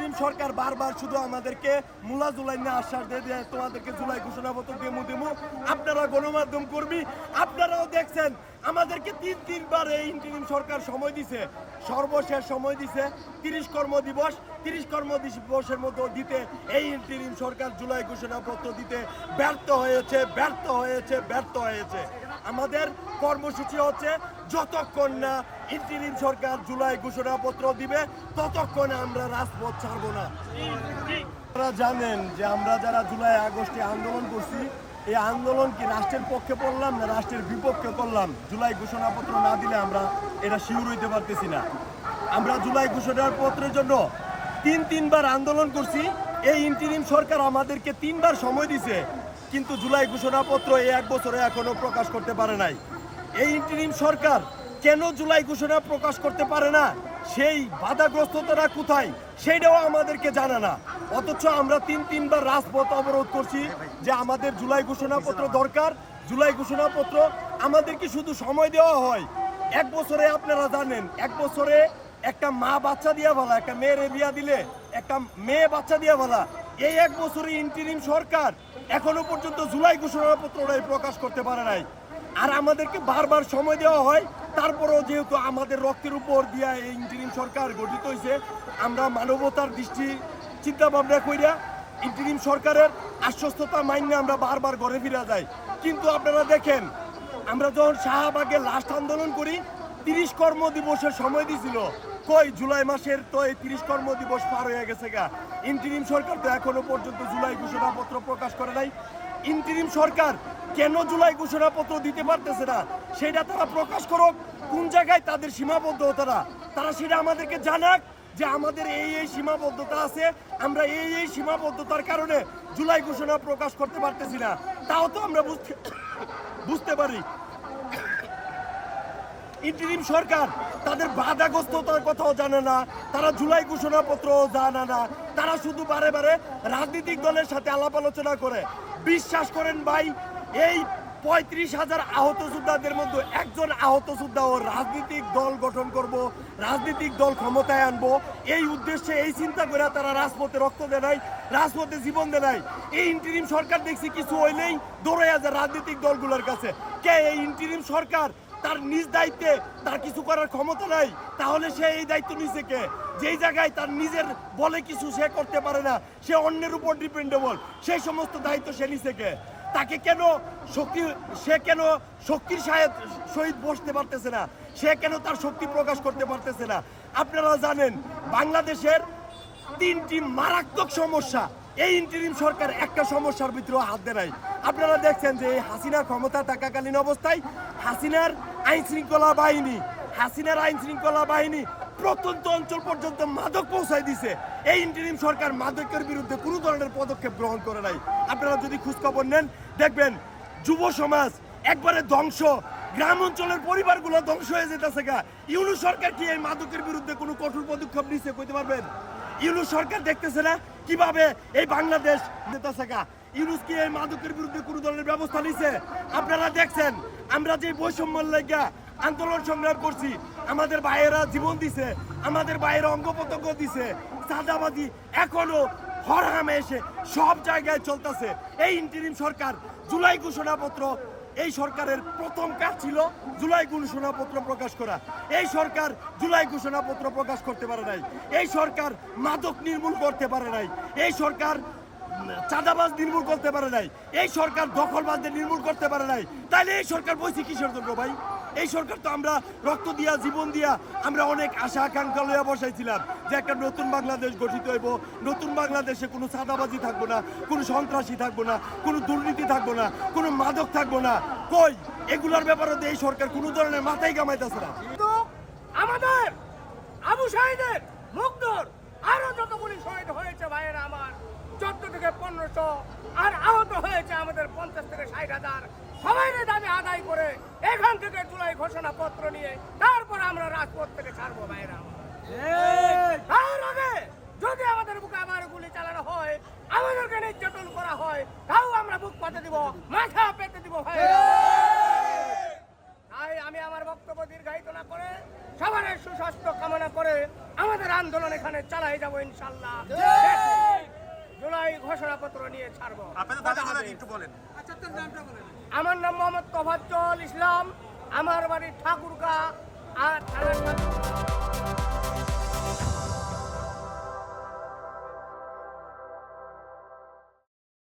Interim সরকার বারবার শুধু আমাদেরকে মুলা জুলাই নিয়ে আশ্বাস দিয়ে তোমাদেরকে জুলাই ঘোষণাপত্র দেমু। আপনারা গণমাধ্যম কর্মী, আপনারাও দেখছেন আমাদেরকে তিনবার এই ইন্টারিম সরকার সময় দিছে। সর্বশেষ সময় দিছে 30 কর্মদিবস। 30 কর্মদিবসের মতো দিতে এই ইন্টারিম সরকার জুলাই ঘোষণাপত্র দিতে ব্যর্থ হয়েছে। আমাদের কর্মসূচি হচ্ছে যতক্ষণ না ইন্টারিম সরকার জুলাই ঘোষণাপত্র দিবে ততক্ষণ আমরা রাজপথ ছাড়ব না। আপনারা জানেন যে আমরা যারা জুলাই আগস্টে আন্দোলন করছি, এই আন্দোলন কি রাষ্ট্রের পক্ষে করলাম না রাষ্ট্রের বিপক্ষে করলাম? জুলাই ঘোষণাপত্র না দিলে আমরা এটা শিওর হইতে পারতেছি না। আমরা জুলাই ঘোষণাপত্রের জন্য তিনবার আন্দোলন করছি। এই ইন্টারিম সরকার আমাদেরকে 3বার সময় দিছে, কিন্তু জুলাই ঘোষণাপত্র এই 1 বছরে এখনো প্রকাশ করতে পারে নাই। এই ইন্টারিম সরকার কেন জুলাই ঘোষণা প্রকাশ করতে পারে না, সেই বাধাগ্রস্ততারা কোথায় সেইটাও আমাদেরকে জানা না। অথচ আমরা তিনবার রাজপথ অবরোধ করছি যে আমাদের জুলাই ঘোষণাপত্র দরকার। জুলাই ঘোষণাপত্র আমাদেরকে শুধু সময় দেওয়া হয় 1 বছরে। আপনারা জানেন 1 বছরে একটা মা বাচ্চা দিয়া বলা, একটা মেয়ের বিয়া দিলে একটা মেয়ে বাচ্চা দিয়া বলা। এই 1 বছরে ইন্টারিম সরকার এখনো পর্যন্ত জুলাই ঘোষণাপত্রটাই প্রকাশ করতে পারে নাই। আর আমাদেরকে বারবার সময় দেওয়া হয়, তারপরেও যেহেতু আমাদের রক্তের উপর দিয়া এই ইন্টারিম সরকার গঠিত হয়েছে, আমরা মানবতার দৃষ্টি চিন্তা ভাবনা কইরা ইন্টারিম সরকারের আশ্বস্ততা মাইনে আমরা বারবার ঘরে ফিরে যাই। কিন্তু আপনারা দেখেন, আমরা যখন শাহবাগে লাস্ট আন্দোলন করি 30 কর্মদিবসের সময় দিয়েছিল, কই জুলাই মাসের তো এই 30 কর্মদিবস পার হয়ে গেছে গা। ইন্টারিম সরকার তো এখনো পর্যন্ত জুলাই ঘোষণাপত্র প্রকাশ করে নাই। ইন্টারিম সরকার কেন জুলাই ঘোষণাপত্র দিতে পারতেছে না সেটা তারা প্রকাশ করুক। কোন জায়গায় তাদের সীমাবদ্ধতা তারা সেটা আমাদেরকে জানাক যে আমাদের এই সীমাবদ্ধতা আছে, আমরা এই সীমাবদ্ধতার কারণে জুলাই ঘোষণা প্রকাশ করতে পারতেছি না। তাও তো আমরা বুঝতে পারি। ইন্টারিম সরকার তাদের বাধাগ্রস্ততার কথাও জানে না, তারা জুলাই ঘোষণাপত্রও জানে না। তারা শুধু বারে রাজনৈতিক দলের সাথে আলাপ আলোচনা করে। বিশ্বাস করেন ভাই, এই 35,000 আহত যোদ্ধাদের মধ্যে একজন আহত যোদ্ধা ও রাজনৈতিক দল গঠন করব, রাজনৈতিক দল ক্ষমতায় আনবো, এই উদ্দেশ্যে এই চিন্তা করে তারা রাজপথে রক্ত দেয় নাই, রাজপথে জীবন দেয় নাই। এই ইন্টারিম সরকার দেখছি কিছু হইলেই দৌড়ে যায় রাজনৈতিক দলগুলোর কাছে। কে এই ইন্টারিম সরকার তার নিজ দায়িত্বে তার কিছু করার ক্ষমতা নাই, তাহলে সে এই দায়িত্ব নিছে কে? যেই জায়গায় তার নিজের বলে কিছু সে করতে পারে না, সে অন্যের উপর ডিপেন্ডেবল, সেই সমস্ত দায়িত্ব সে নিছে কে? তাকে কেন শক্তির সহিত বসতে পারতেছে না? সে কেন তার শক্তি প্রকাশ করতে পারতেছে না? আপনারা জানেন বাংলাদেশের 3টি মারাত্মক সমস্যা, এই ইন্টারিম সরকার একটা সমস্যার ভিতরে হাত দেয় নাই। আপনারা দেখছেন যে হাসিনা ক্ষমতা থাকাকালীন অবস্থায় হাসিনার আইন শৃঙ্খলা বাহিনী প্রত্যন্ত অঞ্চল পর্যন্ত মাদক পৌঁছায় দিছে। এই ইন্টারিম সরকার মাদকের বিরুদ্ধে কোনো ধরনের পদক্ষেপ গ্রহণ করে নাই। আপনারা যদি খোঁজখবর নেন দেখবেন যুব সমাজ একবারে ধ্বংস, গ্রাম অঞ্চলের পরিবারগুলো ধ্বংস হয়ে যেতেছে গা। ইউনূস সরকার কি এই মাদকের বিরুদ্ধে কোনো কঠোর পদক্ষেপ নিছে কইতে পারবেন? ইউনূস সরকার দেখতেছে না কিভাবে এই বাংলাদেশ যেতেছে গা? ইউনূস কি এই মাদকের বিরুদ্ধে কোনো ধরনের ব্যবস্থা নিছে? আপনারা দেখছেন আমরা যে বৈষম্যের লাগা আন্দোলন সংগ্রাম করছি, আমাদের ভাইয়েরা জীবন দিছে, আমাদের ভাইয়েরা অঙ্গ প্রত্যঙ্গ দিছে, চাঁদাবাজি এখনো হরহামে এসে সব জায়গায় চলতেছে। এই ইন্টারিম সরকার জুলাই ঘোষণাপত্র, এই সরকারের প্রথম কাজ ছিল জুলাই ঘোষণাপত্র প্রকাশ করা। এই সরকার জুলাই ঘোষণাপত্র প্রকাশ করতে পারে নাই। এই সরকার মাদক নির্মূল করতে পারে নাই। এই সরকার চাঁদাবাজ নির্মূল করতে পারে নাই। এই সরকার দখলবাজদের নির্মূল করতে পারে নাই। তাহলে এই সরকার বইছে কিসের জন্য ভাই? এই সরকার তো আমরা রক্ত দিয়া জীবন দিয়া আমরা অনেক আশা আকাঙ্ক্ষা লইয়া বসাইছিলাম যে একটা নতুন বাংলাদেশ গঠিত হইব, নতুন বাংলাদেশে কোনো চাঁদাবাজি থাকবো না, কোনো সন্ত্রাসী থাকবো না, কোনো দুর্নীতি থাকবো না, কোনো মাদক থাকবো না। কই এগুলোর ব্যাপারে এই সরকার কোনো ধরনের মাথায় কামাইতেছে না। কিন্তু আমাদের আবু সাইদের মুগ্ধর আরো যতগুলি শহীদ হয়েছে ভাইয়েরা আমার, 14 থেকে 1500, আর আহত হয়েছে আমাদের 50 থেকে 60,000। সবাই দাবি আদায় করে এখান থেকে জুলাই ঘোষণাপত্র নিয়ে তারপর আমরা রাজপথ থেকে ছাড়বো ভাইয়েরা। তার আগে যদি আমাদের বুকে আবার গুলি চালানো হয়, আমাদেরকে নির্যাতন করা হয়, তাও আমরা বুক পাতে দিব, মাথা পেতে দিব ভাইয়েরা। তাই আমি আমার বক্তব্য দীর্ঘায়িত না করে সবার সুস্বাস্থ্য কামনা করে আমাদের আন্দোলন এখানে চালাই যাবো ইনশাআল্লাহ। ইনশাআল্লাহ জুলাই ঘোষণাপত্র নিয়ে ছাড়বো। আমার নাম মোহাম্মদ তোফাজ্জল ইসলাম, আমার বাড়ি ঠাকুরগাঁ আর থানা